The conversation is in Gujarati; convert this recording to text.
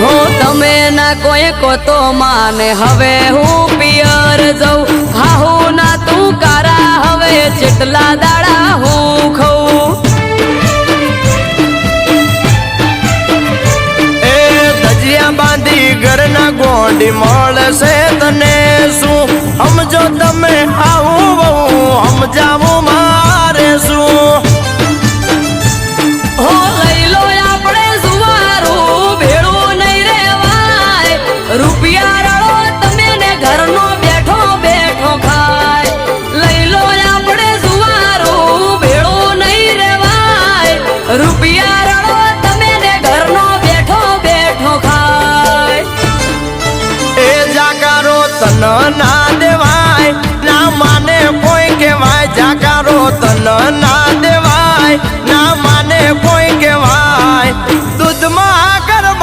હો તમે ના કોઈ કો તો માને હવે હું પિયર જઉં હાહુ ના તું કારા હવે જેટલા દાડા હું ખઉં એ ધજિયા બાંધી ઘરના ગોંડી મળશે તને શું સમજો તમે આવું બહુ સમજાવું